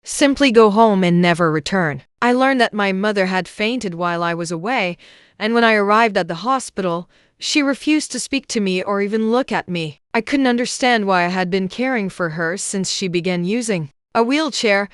simply go home and never return. I learned that my mother had fainted while I was away, and when I arrived at the hospital, she refused to speak to me or even look at me. I couldn't understand why I had been caring for her since she began using a wheelchair,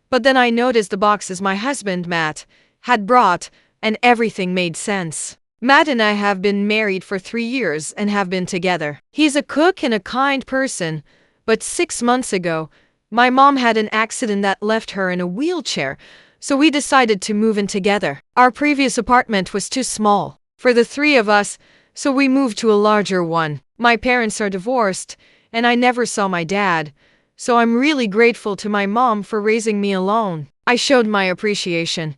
but then I noticed the boxes my husband, Matt, had brought, and everything made sense. Matt and I have been married for 3 years and have been together. He's a cook and a kind person, but 6 months ago, my mom had an accident that left her in a wheelchair, so we decided to move in together. Our previous apartment was too small for the three of us, so we moved to a larger one. My parents are divorced, and I never saw my dad, so I'm really grateful to my mom for raising me alone. I showed my appreciation,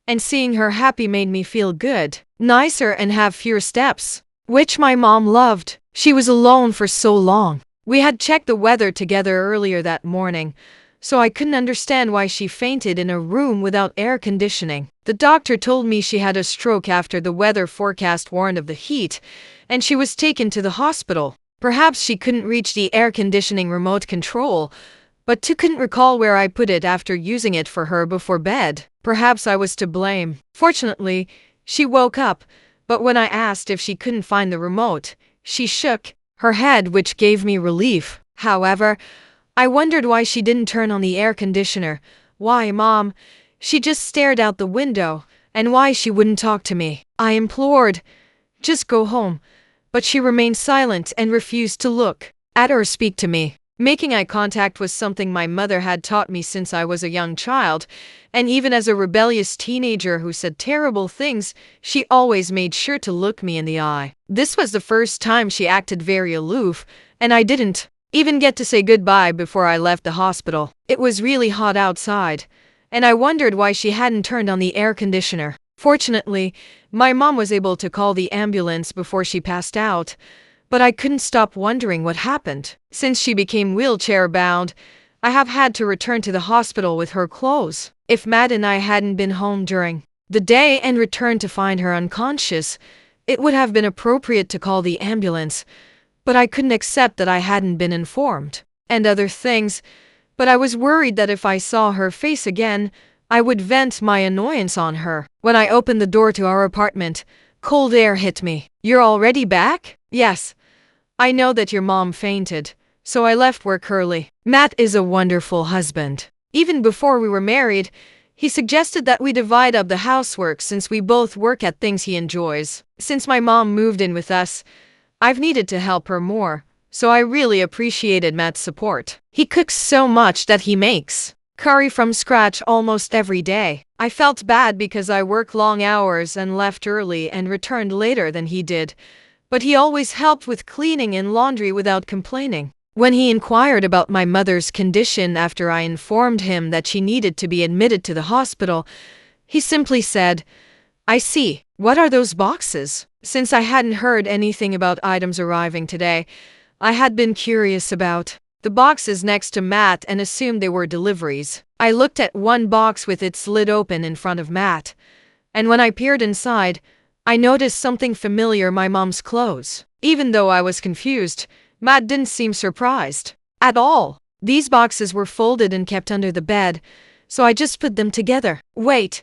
and seeing her happy made me feel good, nicer, and have fewer steps, which my mom loved. She was alone for so long. We had checked the weather together earlier that morning, so I couldn't understand why she fainted in a room without air conditioning. The doctor told me she had a stroke after the weather forecast warned of the heat, and she was taken to the hospital. Perhaps she couldn't reach the air conditioning remote control, but couldn't recall where I put it after using it for her before bed. Perhaps I was to blame. Fortunately, she woke up, but when I asked if she couldn't find the remote, she shook her head, which gave me relief. However, I wondered why she didn't turn on the air conditioner. Why, Mom? She just stared out the window, and why she wouldn't talk to me. I implored, just go home, but she remained silent and refused to look at or speak to me. Making eye contact was something my mother had taught me since I was a young child, and even as a rebellious teenager who said terrible things, she always made sure to look me in the eye. This was the first time she acted very aloof, and I didn't even get to say goodbye before I left the hospital. It was really hot outside, and I wondered why she hadn't turned on the air conditioner. Fortunately, my mom was able to call the ambulance before she passed out, but I couldn't stop wondering what happened. Since she became wheelchair-bound, I have had to return to the hospital with her clothes. If Matt and I hadn't been home during the day and returned to find her unconscious, it would have been appropriate to call the ambulance, but I couldn't accept that I hadn't been informed, and other things, but I was worried that if I saw her face again, I would vent my annoyance on her. When I opened the door to our apartment, cold air hit me. You're already back? Yes. I know that your mom fainted, so I left work early. Matt is a wonderful husband. Even before we were married, he suggested that we divide up the housework since we both work at things he enjoys. Since my mom moved in with us, I've needed to help her more, so I really appreciated Matt's support. He cooks so much that he makes curry from scratch almost every day. I felt bad because I work long hours and left early and returned later than he did, but he always helped with cleaning and laundry without complaining. When he inquired about my mother's condition after I informed him that she needed to be admitted to the hospital, he simply said, I see. What are those boxes? Since I hadn't heard anything about items arriving today, I had been curious about the boxes next to Matt and assumed they were deliveries. I looked at one box with its lid open in front of Matt, and when I peered inside, I noticed something familiar: my mom's clothes. Even though I was confused, Matt didn't seem surprised at all. These boxes were folded and kept under the bed, so I just put them together. Wait,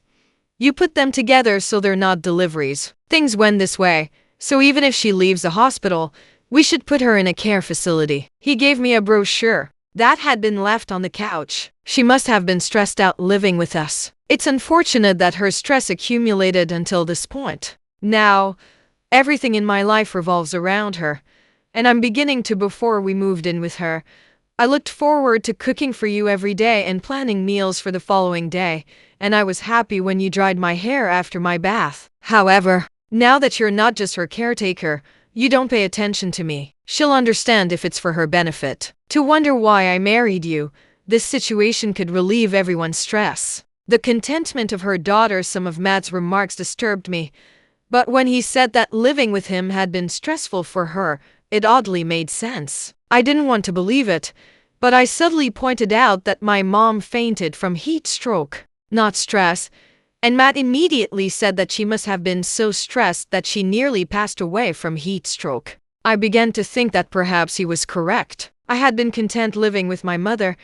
you put them together so they're not deliveries? Things went this way, so even if she leaves the hospital, we should put her in a care facility. He gave me a brochure that had been left on the couch. She must have been stressed out living with us. It's unfortunate that her stress accumulated until this point. Now, everything in my life revolves around her, and I'm beginning to. Before we moved in with her, I looked forward to cooking for you every day and planning meals for the following day, and I was happy when you dried my hair after my bath. However, now that you're not just her caretaker, you don't pay attention to me. She'll understand if it's for her benefit to wonder why I married you. This situation could relieve everyone's stress. The contentment of her daughter. Some of Matt's remarks disturbed me, but when he said that living with him had been stressful for her, it oddly made sense. I didn't want to believe it, but I subtly pointed out that my mom fainted from heat stroke, not stress, and Matt immediately said that she must have been so stressed that she nearly passed away from heat stroke. I began to think that perhaps he was correct. I had been content living with my mother,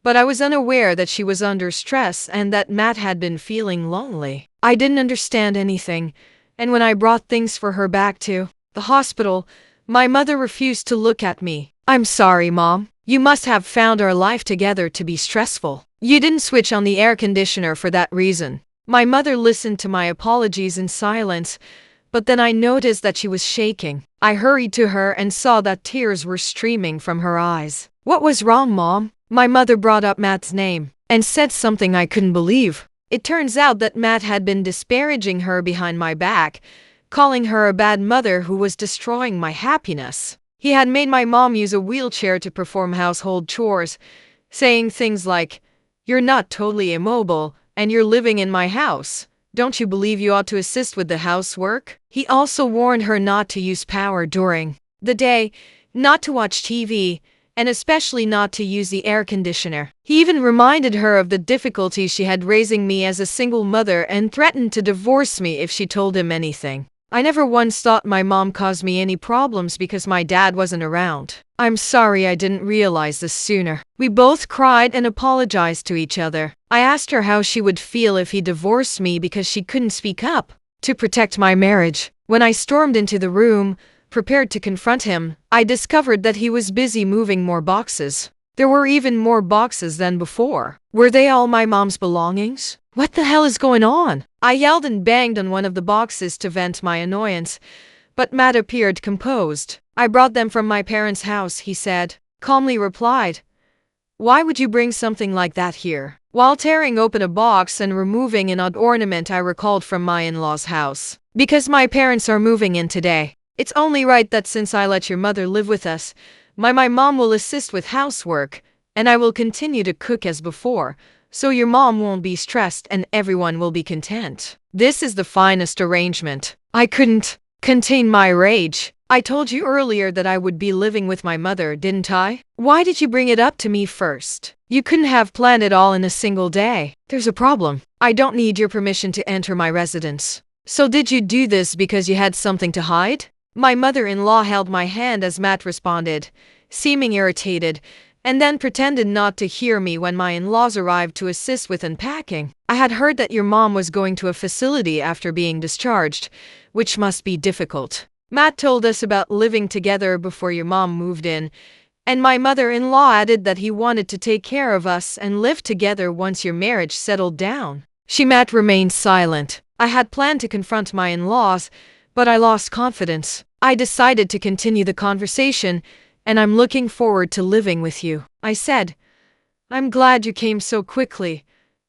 but I was unaware that she was under stress and that Matt had been feeling lonely. I didn't understand anything, and when I brought things for her back to the hospital, my mother refused to look at me. "I'm sorry, Mom. You must have found our life together to be stressful. You didn't switch on the air conditioner for that reason." My mother listened to my apologies in silence, but then I noticed that she was shaking. I hurried to her and saw that tears were streaming from her eyes. "What was wrong, Mom?" My mother brought up Matt's name and said something I couldn't believe. It turns out that Matt had been disparaging her behind my back, calling her a bad mother who was destroying my happiness. He had made my mom use a wheelchair to perform household chores, saying things like, "You're not totally immobile, and you're living in my house. Don't you believe you ought to assist with the housework?" He also warned her not to use power during the day, not to watch TV, and especially not to use the air conditioner. He even reminded her of the difficulties she had raising me as a single mother and threatened to divorce me if she told him anything. I never once thought my mom caused me any problems because my dad wasn't around. "I'm sorry I didn't realize this sooner." We both cried and apologized to each other. I asked her how she would feel if he divorced me because she couldn't speak up to protect my marriage. When I stormed into the room, prepared to confront him, I discovered that he was busy moving more boxes. There were even more boxes than before. Were they all my mom's belongings? What the hell is going on? I yelled and banged on one of the boxes to vent my annoyance, but Matt appeared composed. "I brought them from my parents' house," he said, calmly replied. "Why would you bring something like that here?" While tearing open a box and removing an odd ornament I recalled from my in-laws' house. "Because my parents are moving in today. It's only right that since I let your mother live with us, my mom will assist with housework, and I will continue to cook as before, so your mom won't be stressed and everyone will be content. This is the finest arrangement." I couldn't contain my rage. "I told you earlier that I would be living with my mother, didn't I? Why did you bring it up to me first? You couldn't have planned it all in a single day." "There's a problem. I don't need your permission to enter my residence." "So did you do this because you had something to hide?" My mother-in-law held my hand as Matt responded, seeming irritated, and then pretended not to hear me when my in-laws arrived to assist with unpacking. "I had heard that your mom was going to a facility after being discharged, which must be difficult. Matt told us about living together before your mom moved in, and my mother-in-law added that he wanted to take care of us and live together once your marriage settled down." Matt remained silent. I had planned to confront my in-laws, but I lost confidence. I decided to continue the conversation, "And I'm looking forward to living with you," I said. "I'm glad you came so quickly,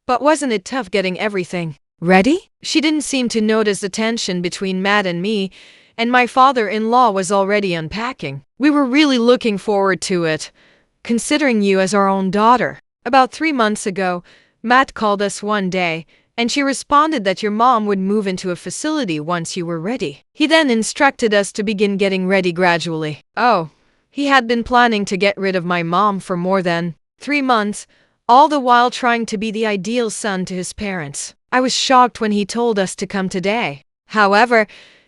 but wasn't it tough getting everything ready?" She didn't seem to notice the tension between Matt and me, and my father-in-law was already unpacking. "We were really looking forward to it, considering you as our own daughter. About 3 months ago, Matt called us one day, and she responded that your mom would move into a facility once you were ready. He then instructed us to begin getting ready gradually." Oh, he had been planning to get rid of my mom for more than 3 months, all the while trying to be the ideal son to his parents. I was shocked when he told us to come today. However,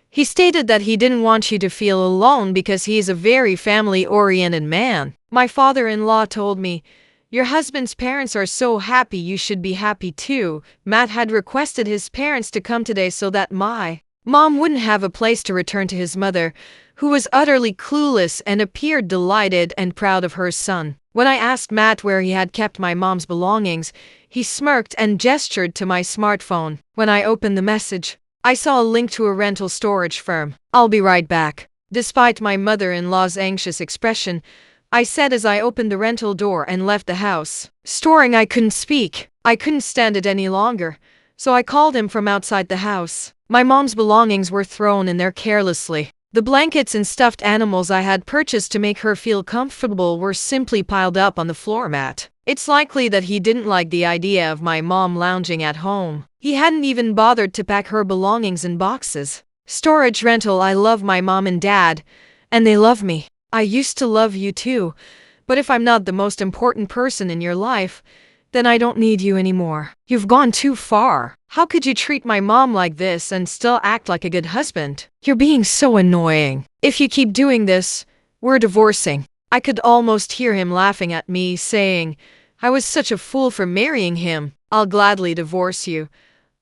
he stated that he didn't want you to feel alone because he is a very family-oriented man. My father-in-law told me, "Your husband's parents are so happy, you should be happy too." Matt had requested his parents to come today so that my mom wouldn't have a place to return to his mother, who was utterly clueless and appeared delighted and proud of her son. When I asked Matt where he had kept my mom's belongings, he smirked and gestured to my smartphone. When I opened the message, I saw a link to a rental storage firm. "I'll be right back." Despite my mother-in-law's anxious expression, I said as I opened the rental door and left the house. I couldn't speak. I couldn't stand it any longer, so I called him from outside the house. My mom's belongings were thrown in there carelessly. The blankets and stuffed animals I had purchased to make her feel comfortable were simply piled up on the floor mat. It's likely that he didn't like the idea of my mom lounging at home. He hadn't even bothered to pack her belongings in boxes. Storage rental. "I love my mom and dad, and they love me. I used to love you too, but if I'm not the most important person in your life, then I don't need you anymore. You've gone too far. How could you treat my mom like this and still act like a good husband? You're being so annoying. If you keep doing this, we're divorcing." I could almost hear him laughing at me, saying, I was such a fool for marrying him. I'll gladly divorce you.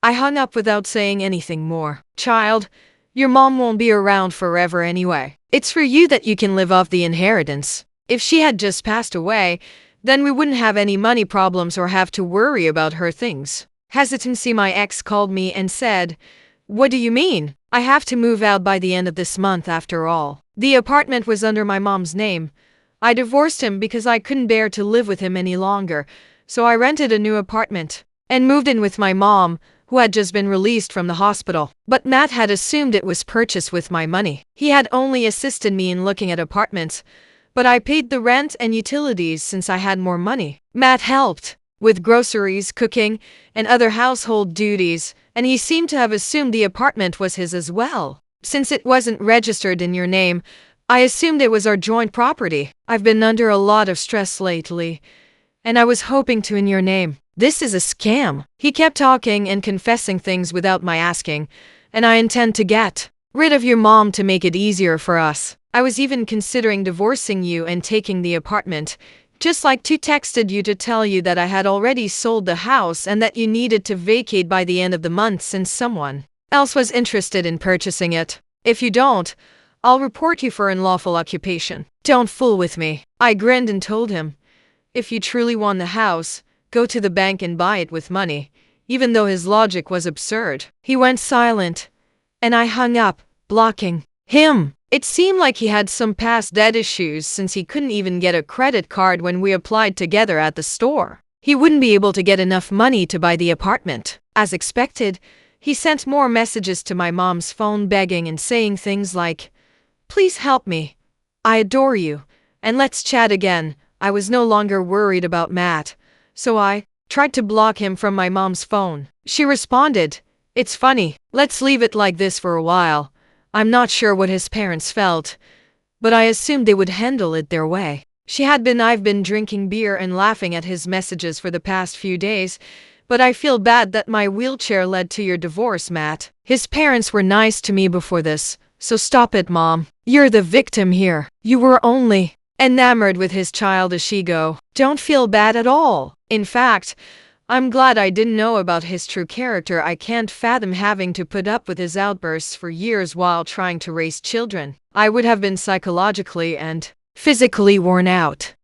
I hung up without saying anything more. Child, your mom won't be around forever anyway. It's for you that you can live off the inheritance. If she had just passed away, then we wouldn't have any money problems or have to worry about her things. Hesitancy. My ex called me and said, "What do you mean? I have to move out by the end of this month after all." The apartment was under my mom's name. I divorced him because I couldn't bear to live with him any longer, so I rented a new apartment and moved in with my mom, who had just been released from the hospital. But Matt had assumed it was purchased with my money. He had only assisted me in looking at apartments, but I paid the rent and utilities since I had more money. Matt helped with groceries, cooking, and other household duties, and he seemed to have assumed the apartment was his as well. Since it wasn't registered in your name, I assumed it was our joint property. I've been under a lot of stress lately, and I was hoping to in your name. This is a scam. He kept talking and confessing things without my asking, and I intend to get rid of your mom to make it easier for us. I was even considering divorcing you and taking the apartment, just like to texted you to tell you that I had already sold the house and that you needed to vacate by the end of the month since someone else was interested in purchasing it. If you don't, I'll report you for unlawful occupation. Don't fool with me. I grinned and told him, if you truly want the house, go to the bank and buy it with money, even though his logic was absurd. He went silent, and I hung up, blocking him. It seemed like he had some past debt issues since he couldn't even get a credit card when we applied together at the store. He wouldn't be able to get enough money to buy the apartment. As expected, he sent more messages to my mom's phone begging and saying things like, "Please help me. I adore you, and let's chat again." I was no longer worried about Matt, so I tried to block him from my mom's phone. She responded, "It's funny. Let's leave it like this for a while." I'm not sure what his parents felt, but I assumed they would handle it their way. I've been drinking beer and laughing at his messages for the past few days, but I feel bad that my wheelchair led to your divorce, Matt. His parents were nice to me before this, so stop it, Mom. You're the victim here. You were only enamored with his childish ego. Don't feel bad at all. In fact, I'm glad I didn't know about his true character. I can't fathom having to put up with his outbursts for years while trying to raise children. I would have been psychologically and physically worn out.